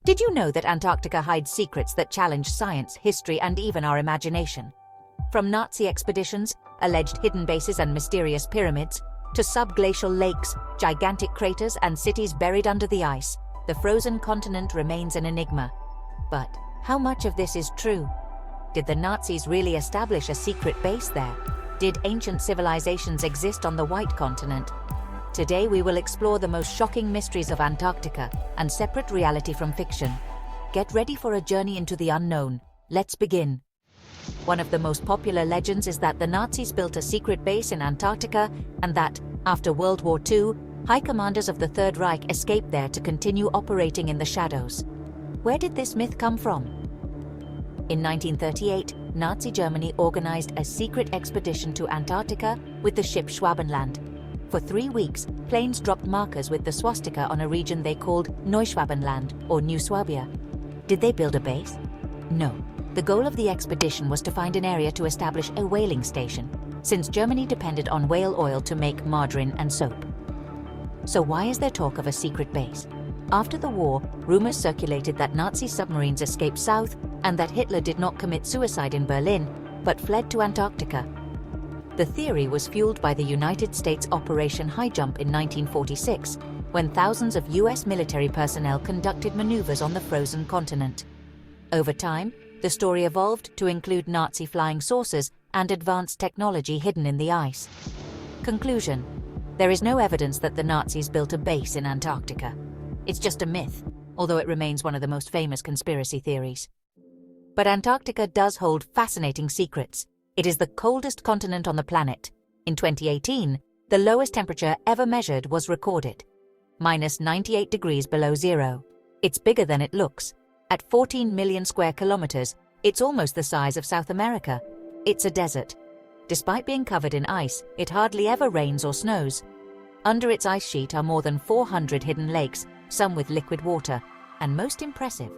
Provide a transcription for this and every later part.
Did you know that Antarctica hides secrets that challenge science, history, and even our imagination? From Nazi expeditions, alleged hidden bases and mysterious pyramids, to subglacial lakes, gigantic craters, and cities buried under the ice, the frozen continent remains an enigma. But how much of this is true? Did the Nazis really establish a secret base there? Did ancient civilizations exist on the White Continent? Today we will explore the most shocking mysteries of Antarctica and separate reality from fiction. Get ready for a journey into the unknown. Let's begin. One of the most popular legends is that the Nazis built a secret base in Antarctica and that, after World War II, high commanders of the Third Reich escaped there to continue operating in the shadows. Where did this myth come from? In 1938, Nazi Germany organized a secret expedition to Antarctica with the ship Schwabenland. For 3 weeks, planes dropped markers with the swastika on a region they called Neuschwabenland or New Swabia. Did they build a base? No. The goal of the expedition was to find an area to establish a whaling station, since Germany depended on whale oil to make margarine and soap. So why is there talk of a secret base? After the war, rumors circulated that Nazi submarines escaped south and that Hitler did not commit suicide in Berlin, but fled to Antarctica. The theory was fueled by the United States Operation High Jump in 1946, when thousands of US military personnel conducted maneuvers on the frozen continent. Over time, the story evolved to include Nazi flying saucers and advanced technology hidden in the ice. Conclusion: there is no evidence that the Nazis built a base in Antarctica. It's just a myth, although it remains one of the most famous conspiracy theories. But Antarctica does hold fascinating secrets. It is the coldest continent on the planet. In 2018, the lowest temperature ever measured was recorded, -98 degrees below zero. It's bigger than it looks. At 14 million square kilometers, it's almost the size of South America. It's a desert. Despite being covered in ice, it hardly ever rains or snows. Under its ice sheet are more than 400 hidden lakes, some with liquid water. And most impressive,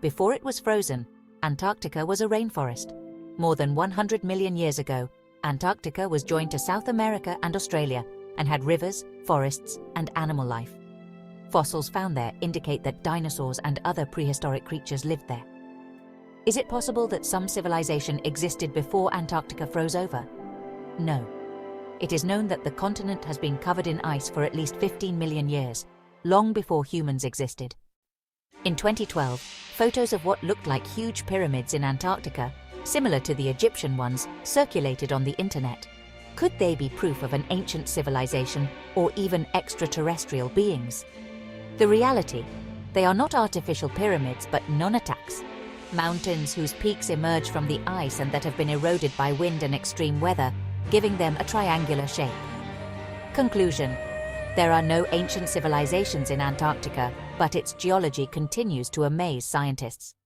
before it was frozen, Antarctica was a rainforest. More than 100 million years ago, Antarctica was joined to South America and Australia and had rivers, forests, and animal life. Fossils found there indicate that dinosaurs and other prehistoric creatures lived there. Is it possible that some civilization existed before Antarctica froze over? No. It is known that the continent has been covered in ice for at least 15 million years, long before humans existed. In 2012, photos of what looked like huge pyramids in Antarctica, similar to the Egyptian ones, circulated on the internet. Could they be proof of an ancient civilization or even extraterrestrial beings? The reality: they are not artificial pyramids but nunataks, mountains whose peaks emerge from the ice and that have been eroded by wind and extreme weather, giving them a triangular shape. Conclusion: there are no ancient civilizations in Antarctica, but its geology continues to amaze scientists.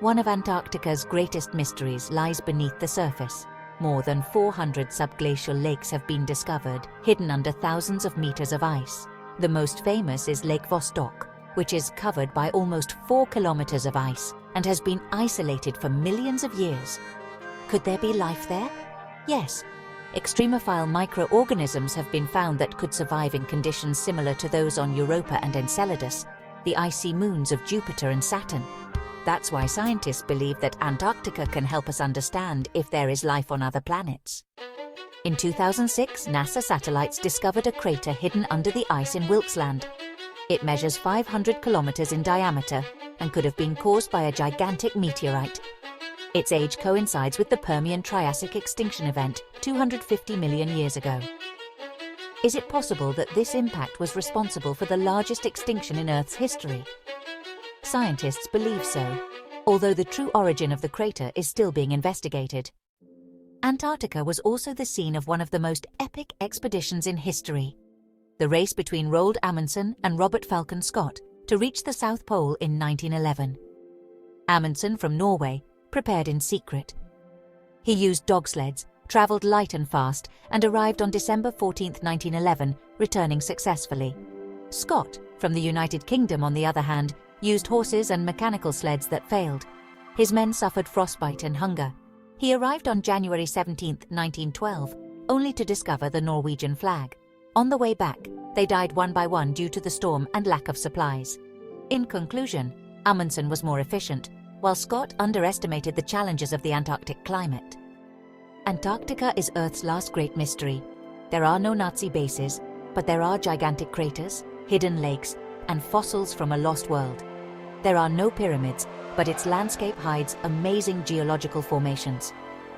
One of Antarctica's greatest mysteries lies beneath the surface. More than 400 subglacial lakes have been discovered, hidden under thousands of meters of ice. The most famous is Lake Vostok, which is covered by almost 4 kilometers of ice and has been isolated for millions of years. Could there be life there? Yes. Extremophile microorganisms have been found that could survive in conditions similar to those on Europa and Enceladus, the icy moons of Jupiter and Saturn. That's why scientists believe that Antarctica can help us understand if there is life on other planets. In 2006, NASA satellites discovered a crater hidden under the ice in Wilkes Land. It measures 500 kilometers in diameter and could have been caused by a gigantic meteorite. Its age coincides with the Permian-Triassic extinction event 250 million years ago. Is it possible that this impact was responsible for the largest extinction in Earth's history? Scientists believe so, although the true origin of the crater is still being investigated. Antarctica was also the scene of one of the most epic expeditions in history: the race between Roald Amundsen and Robert Falcon Scott to reach the South Pole in 1911. Amundsen, from Norway, prepared in secret. He used dog sleds, traveled light and fast, and arrived on December 14, 1911, returning successfully. Scott, from the United Kingdom, on the other hand, used horses and mechanical sleds that failed. His men suffered frostbite and hunger. He arrived on January 17, 1912, only to discover the Norwegian flag. On the way back, they died one by one due to the storm and lack of supplies. In conclusion, Amundsen was more efficient, while Scott underestimated the challenges of the Antarctic climate. Antarctica is Earth's last great mystery. There are no Nazi bases, but there are gigantic craters, hidden lakes, and fossils from a lost world. There are no pyramids, but its landscape hides amazing geological formations.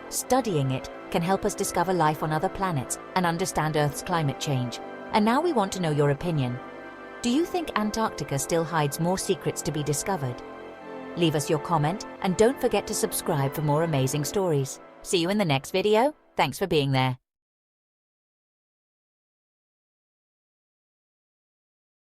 Studying it can help us discover life on other planets and understand Earth's climate change. And now we want to know your opinion. Do you think Antarctica still hides more secrets to be discovered? Leave us your comment and don't forget to subscribe for more amazing stories. See you in the next video. Thanks for being there.